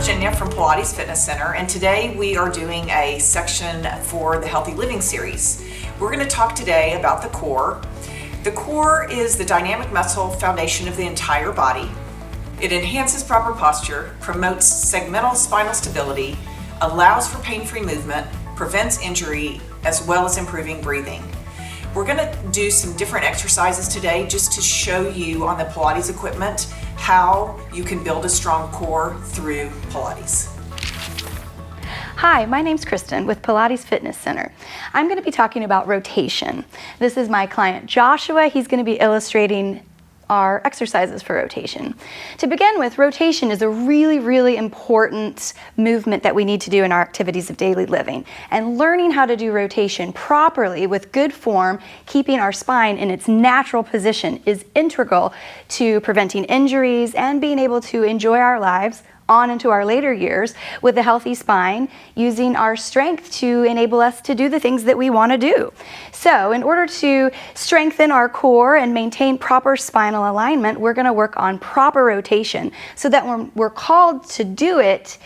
Virginia from Pilates Fitness Center, and today we are doing a section for the Healthy Living series. We're going to talk today about the core. The core is the dynamic muscle foundation of the entire body. It enhances proper posture, promotes segmental spinal stability, allows for pain-free movement, prevents injury, as well as improving breathing. We're going to do some different exercises today just to show you on the Pilates equipment how you can build a strong core through Pilates. Hi, my name's Kristin with Pilates Fitness Center. I'm going to be talking about rotation. This is my client Joshua. He's going to be illustrating our exercises for rotation. To begin with, rotation is a really important movement that we need to do in our activities of daily living. And learning how to do rotation properly with good form, keeping our spine in its natural position, is integral to preventing injuries and being able to enjoy our lives on into our later years with a healthy spine, using our strength to enable us to do the things that we want to do. So in order to strengthen our core and maintain proper spinal alignment, we're going to work on proper rotation so that when we're called to do it,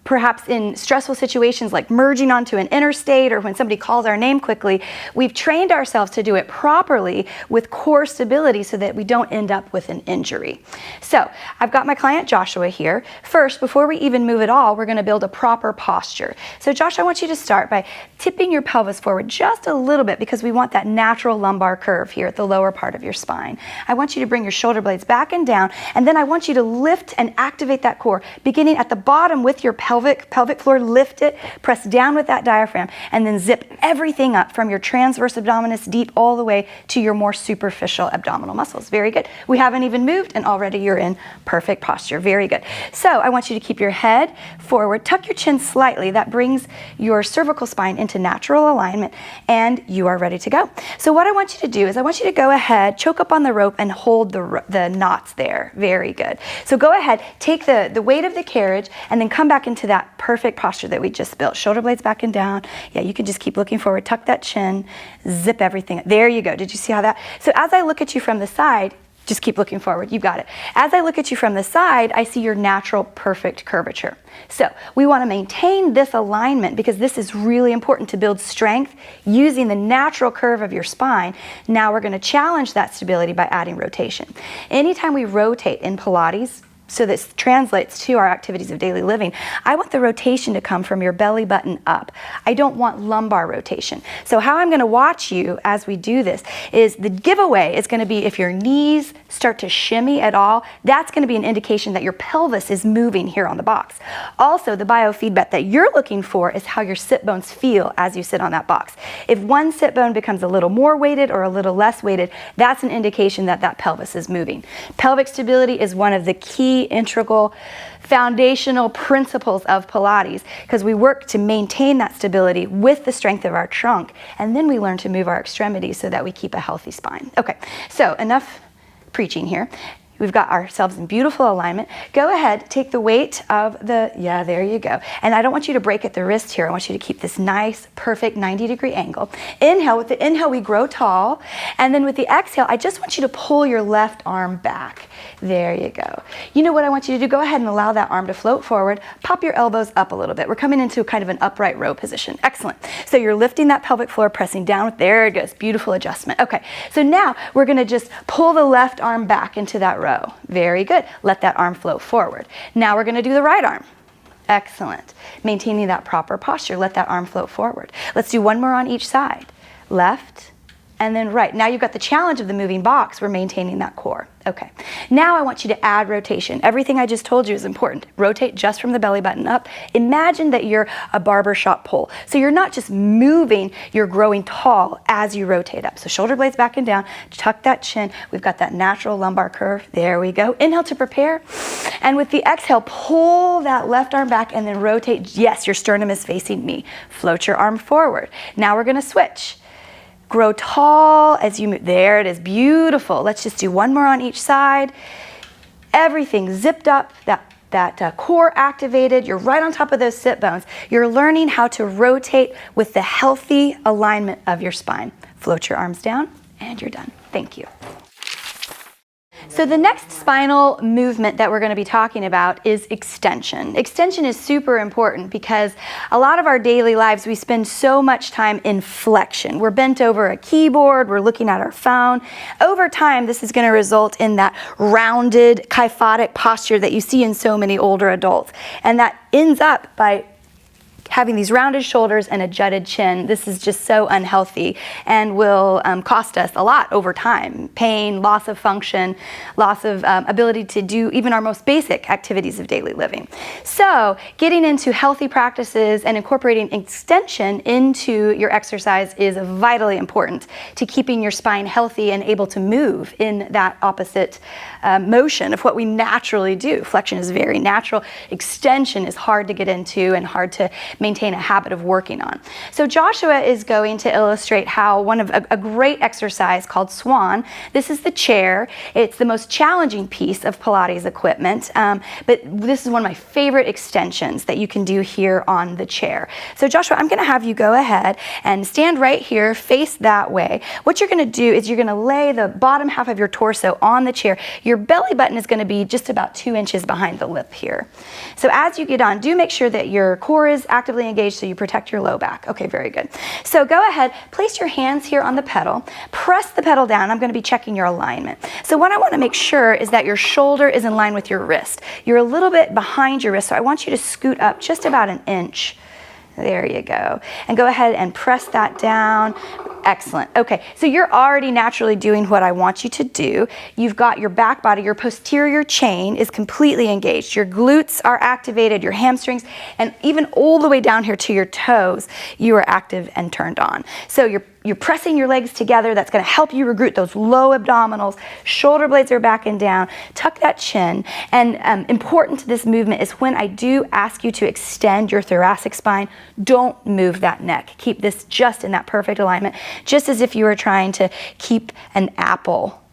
perhaps in stressful situations like merging onto an interstate or when somebody calls our name quickly, we've trained ourselves to do it properly with core stability so that we don't end up with an injury. So I've got my client Joshua here. First, before we even move at all, we're going to build a proper posture. So Josh, I want you to start by tipping your pelvis forward just a little bit because we want that natural lumbar curve here at the lower part of your spine. I want you to bring your shoulder blades back and down, and then I want you to lift and activate that core, beginning at the bottom with your pelvic floor. Lift it, press down with that diaphragm, and then zip everything up from your transverse abdominis deep all the way to your more superficial abdominal muscles. Very good. We haven't even moved and already you're in perfect posture. Very good. So I want you to keep your head forward, tuck your chin slightly. That brings your cervical spine into natural alignment, and you are ready to go. So what I want you to do is I want you to go ahead, choke up on the rope, and hold the knots there. Very good. So go ahead, take the weight of the carriage, and then come back into that perfect posture that we just built. Shoulder blades back and down. Yeah, you can just keep looking forward. Tuck that chin, zip everything. There you go. Did you see how that? So as I look at you from the side, just keep looking forward. You got it. As I look at you from the side, I see your natural perfect curvature. So we want to maintain this alignment because this is really important to build strength using the natural curve of your spine. Now we're going to challenge that stability by adding rotation. Anytime we rotate in Pilates, so this translates to our activities of daily living, I want the rotation to come from your belly button up. I don't want lumbar rotation. So how I'm going to watch you as we do this is the giveaway is going to be if your knees start to shimmy at all, that's going to be an indication that your pelvis is moving here on the box. Also, the biofeedback that you're looking for is how your sit bones feel as you sit on that box. If one sit bone becomes a little more weighted or a little less weighted, that's an indication that that pelvis is moving. Pelvic stability is one of the key integral foundational principles of Pilates because we work to maintain that stability with the strength of our trunk, and then we learn to move our extremities so that we keep a healthy spine. Okay, so enough preaching here. We've got ourselves in beautiful alignment. Go ahead, take the weight of yeah, there you go. And I don't want you to break at the wrist here. I want you to keep this nice, perfect 90-degree angle. Inhale. With the inhale, we grow tall. And then with the exhale, I just want you to pull your left arm back. There you go. You know what I want you to do? Go ahead and allow that arm to float forward. Pop your elbows up a little bit. We're coming into kind of an upright row position. Excellent. So you're lifting that pelvic floor, pressing down. There it goes. Beautiful adjustment. Okay, so now we're going to just pull the left arm back into that row. Very good. Let that arm float forward. Now we're going to do the right arm. Excellent. Maintaining that proper posture. Let that arm float forward. Let's do one more on each side. Left and then right. Now you've got the challenge of the moving box. We're maintaining that core. Okay. Now I want you to add rotation. Everything I just told you is important. Rotate just from the belly button up. Imagine that you're a barbershop pole. So you're not just moving, you're growing tall as you rotate up. So shoulder blades back and down, tuck that chin. We've got that natural lumbar curve. There we go. Inhale to prepare. And with the exhale, pull that left arm back and then rotate. Yes, your sternum is facing me. Float your arm forward. Now we're going to switch. Grow tall as you move. There it is. Beautiful. Let's just do one more on each side. Everything zipped up, that core activated. You're right on top of those sit bones. You're learning how to rotate with the healthy alignment of your spine. Float your arms down, and you're done. Thank you. So the next spinal movement that we're going to be talking about is extension. Extension is super important because a lot of our daily lives we spend so much time in flexion. We're bent over a keyboard, we're looking at our phone. Over time, this is going to result in that rounded kyphotic posture that you see in so many older adults. And that ends up by having these rounded shoulders and a jutted chin. This is just so unhealthy and will cost us a lot over time. Pain, loss of function, loss of ability to do even our most basic activities of daily living. So getting into healthy practices and incorporating extension into your exercise is vitally important to keeping your spine healthy and able to move in that opposite motion of what we naturally do. Flexion is very natural. Extension is hard to get into and hard to maintain a habit of working on. So Joshua is going to illustrate how a great exercise called Swan. This is the chair. It's the most challenging piece of Pilates equipment, but this is one of my favorite extensions that you can do here on the chair. So Joshua, I'm going to have you go ahead and stand right here, face that way. What you're going to do is you're going to lay the bottom half of your torso on the chair. Your belly button is going to be just about 2 inches behind the lip here. So as you get on, do make sure that your core is actively engaged so you protect your low back. Okay, very good. So go ahead, place your hands here on the pedal, press the pedal down. I'm going to be checking your alignment. So what I want to make sure is that your shoulder is in line with your wrist. You're a little bit behind your wrist, so I want you to scoot up just about an inch. There you go. And go ahead and press that down. Excellent. Okay, so you're already naturally doing what I want you to do. You've got your back body, your posterior chain is completely engaged. Your glutes are activated, your hamstrings, and even all the way down here to your toes, you are active and turned on. So you're pressing your legs together. That's going to help you recruit those low abdominals. Shoulder blades are back and down. Tuck that chin. And important to this movement is when I do ask you to extend your thoracic spine, don't move that neck. Keep this just in that perfect alignment, just as if you were trying to keep an apple,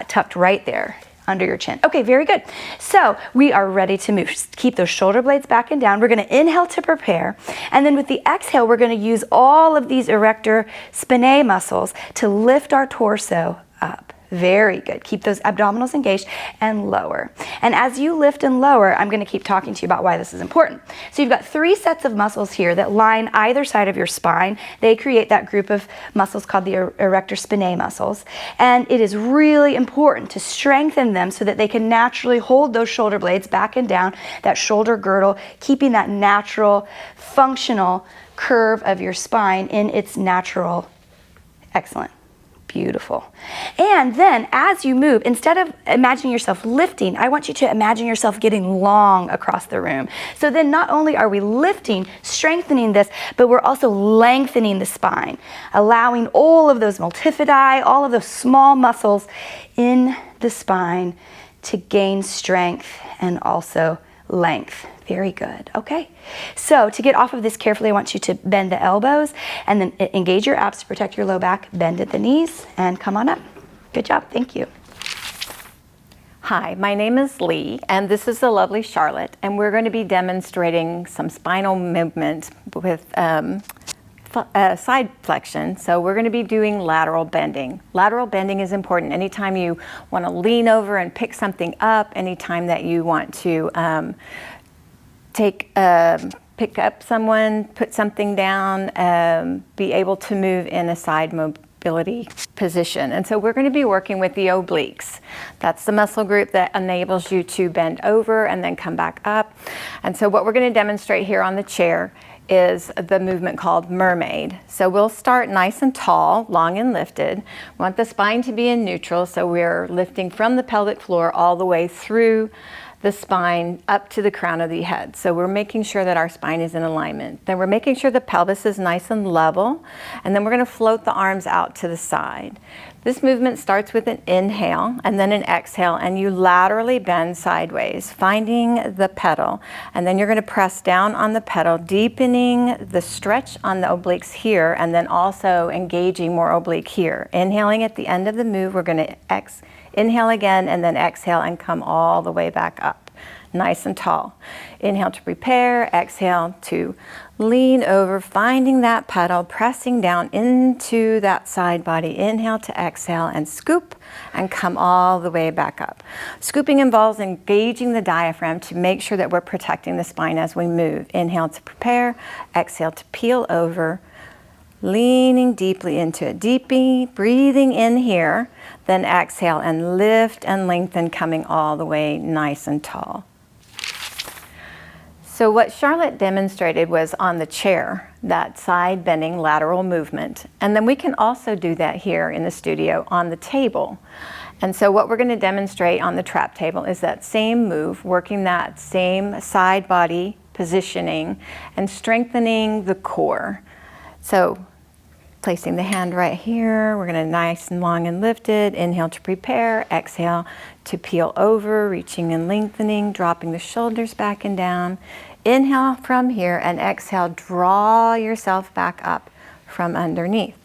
tucked right there under your chin. Okay, very good. So we are ready to move. Keep those shoulder blades back and down. We're going to inhale to prepare. And then with the exhale, we're going to use all of these erector spinae muscles to lift our torso up. Very good. Keep those abdominals engaged and lower. And as you lift and lower, I'm going to keep talking to you about why this is important. So you've got 3 sets of muscles here that line either side of your spine. They create that group of muscles called the erector spinae muscles. And it is really important to strengthen them so that they can naturally hold those shoulder blades back and down, that shoulder girdle, keeping that natural, functional curve of your spine in its natural. Excellent. Beautiful. And then as you move, instead of imagining yourself lifting, I want you to imagine yourself getting long across the room. So then not only are we lifting, strengthening this, but we're also lengthening the spine, allowing all of those multifidi, all of those small muscles in the spine to gain strength and also length. Very good. Okay. So to get off of this carefully, I want you to bend the elbows and then engage your abs to protect your low back. Bend at the knees and come on up. Good job. Thank you. Hi, my name is Lee, and this is the lovely Charlotte, and we're going to be demonstrating some spinal movement with side flexion. So we're going to be doing lateral bending. Lateral bending is important anytime you want to lean over and pick something up, anytime that you want to pick up someone, put something down, be able to move in a side mobility position. And so we're going to be working with the obliques. That's the muscle group that enables you to bend over and then come back up. And so what we're going to demonstrate here on the chair is the movement called Mermaid. So we'll start nice and tall, long and lifted. We want the spine to be in neutral, so we're lifting from the pelvic floor all the way through the spine up to the crown of the head. So we're making sure that our spine is in alignment. Then we're making sure the pelvis is nice and level, and then we're going to float the arms out to the side. This movement starts with an inhale and then an exhale, and you laterally bend sideways, finding the pedal, and then you're going to press down on the pedal, deepening the stretch on the obliques here, and then also engaging more oblique here. Inhaling at the end of the move, we're going to Inhale again, and then exhale and come all the way back up, nice and tall. Inhale to prepare, exhale to lean over, finding that pedal, pressing down into that side body. Inhale to exhale and scoop and come all the way back up. Scooping involves engaging the diaphragm to make sure that we're protecting the spine as we move. Inhale to prepare, exhale to peel over, leaning deeply into it. Deeply breathing in here, then exhale and lift and lengthen, coming all the way nice and tall. So what Charlotte demonstrated was on the chair, that side bending lateral movement. And then we can also do that here in the studio on the table. And so what we're going to demonstrate on the trap table is that same move, working that same side body positioning and strengthening the core. So placing the hand right here, we're going to nice and long and lifted. Inhale to prepare, exhale to peel over, reaching and lengthening, dropping the shoulders back and down. Inhale from here and exhale, draw yourself back up from underneath.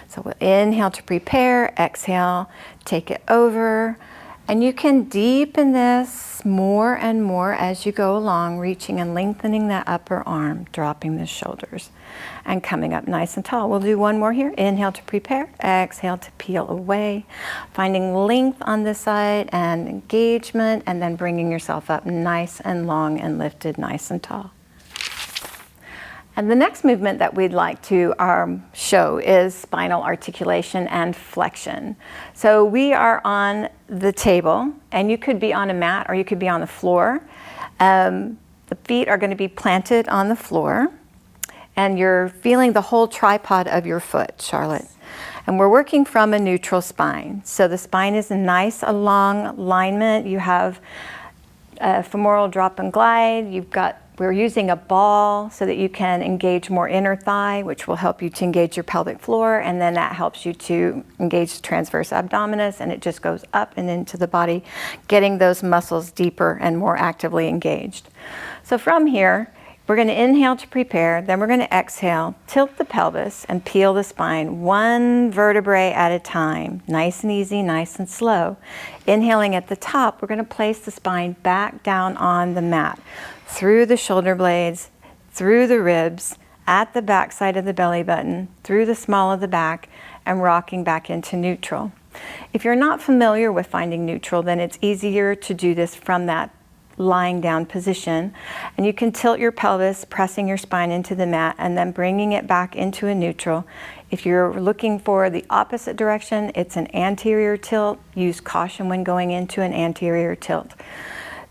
So we'll inhale to prepare, exhale, take it over. And you can deepen this more and more as you go along, reaching and lengthening that upper arm, dropping the shoulders, and coming up nice and tall. We'll do one more here. Inhale to prepare, exhale to peel away, finding length on this side and engagement, and then bringing yourself up nice and long and lifted, nice and tall. And the next movement that we'd like to show is spinal articulation and flexion. So we are on the table, and you could be on a mat or you could be on the floor. The feet are going to be planted on the floor, and you're feeling the whole tripod of your foot, Charlotte. And we're working from a neutral spine. So the spine is a nice, long alignment. You have a femoral drop and glide. We're using a ball so that you can engage more inner thigh, which will help you to engage your pelvic floor, and then that helps you to engage the transverse abdominis, and it just goes up and into the body, getting those muscles deeper and more actively engaged. So from here, we're going to inhale to prepare, then we're going to exhale, tilt the pelvis, and peel the spine one vertebrae at a time. Nice and easy, nice and slow. Inhaling at the top, we're going to place the spine back down on the mat, through the shoulder blades, through the ribs, at the back side of the belly button, through the small of the back, and rocking back into neutral. If you're not familiar with finding neutral, then it's easier to do this from that lying down position, and you can tilt your pelvis, pressing your spine into the mat and then bringing it back into a neutral. If you're looking for the opposite direction, it's an anterior tilt. Use caution when going into an anterior tilt.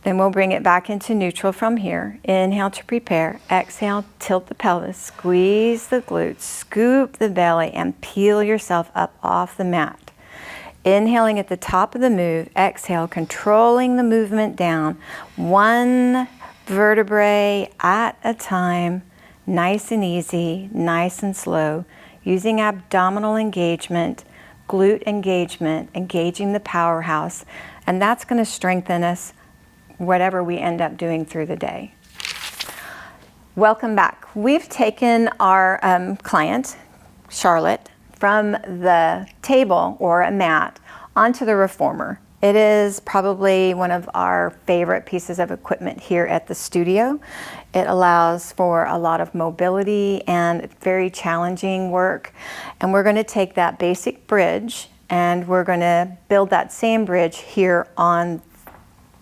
Then we'll bring it back into neutral from here. Inhale to prepare, exhale, tilt the pelvis, squeeze the glutes, scoop the belly, and peel yourself up off the mat. Inhaling at the top of the move, exhale, controlling the movement down, one vertebrae at a time, nice and easy, nice and slow, using abdominal engagement, glute engagement, engaging the powerhouse, and that's going to strengthen us whatever we end up doing through the day. Welcome back. We've taken our client, Charlotte, from the table or a mat onto the reformer. It is probably one of our favorite pieces of equipment here at the studio. It allows for a lot of mobility and very challenging work. And we're going to take that basic bridge and we're going to build that same bridge here on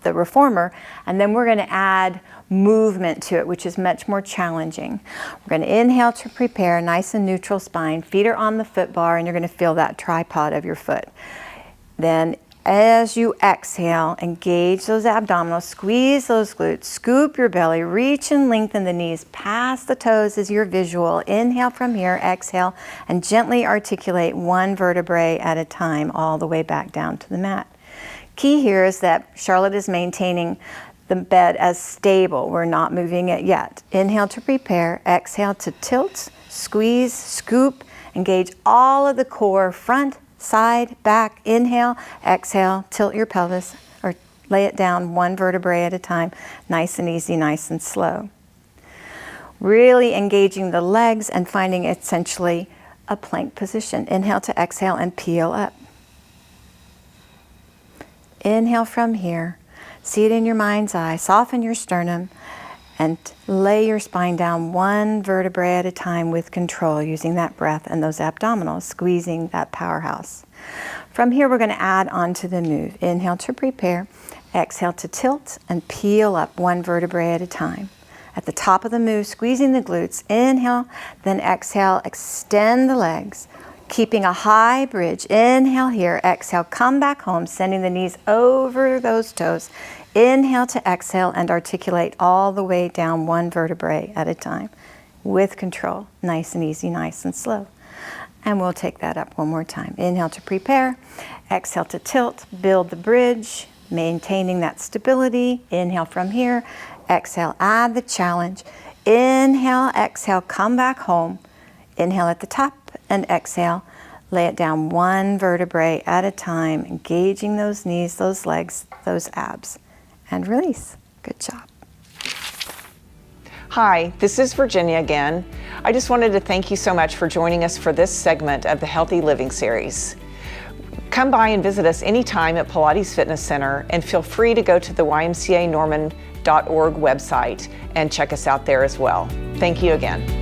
the reformer, and then we're going to add movement to it, which is much more challenging. We're going to inhale to prepare, nice and neutral spine, feet are on the foot bar, and you're going to feel that tripod of your foot. Then as you exhale, engage those abdominals, squeeze those glutes, scoop your belly, reach and lengthen the knees past the toes is your visual. Inhale from here, exhale, and gently articulate one vertebrae at a time all the way back down to the mat. Key here is that Charlotte is maintaining the bed as stable. We're not moving it yet. Inhale to prepare, exhale to tilt, squeeze, scoop, engage all of the core, front, side, back. Inhale, exhale, tilt your pelvis or lay it down one vertebrae at a time. Nice and easy, nice and slow. Really engaging the legs and finding essentially a plank position. Inhale to exhale and peel up. Inhale from here. See it in your mind's eye. Soften your sternum and lay your spine down one vertebrae at a time with control, using that breath and those abdominals, squeezing that powerhouse. From here, we're going to add on to the move. Inhale to prepare. Exhale to tilt and peel up one vertebrae at a time. At the top of the move, squeezing the glutes. Inhale, then exhale, extend the legs. Keeping a high bridge. Inhale here, exhale, come back home, sending the knees over those toes. Inhale to exhale and articulate all the way down one vertebrae at a time with control. Nice and easy, nice and slow. And we'll take that up one more time. Inhale to prepare. Exhale to tilt, build the bridge, maintaining that stability. Inhale from here. Exhale, add the challenge. Inhale, exhale, come back home. Inhale at the top and exhale. Lay it down one vertebrae at a time, engaging those knees, those legs, those abs. And release. Good job. Hi, this is Virginia again. I just wanted to thank you so much for joining us for this segment of the Healthy Living series. Come by and visit us anytime at Pilates Fitness Center, and feel free to go to the YMCA Norman.org website and check us out there as well. Thank you again.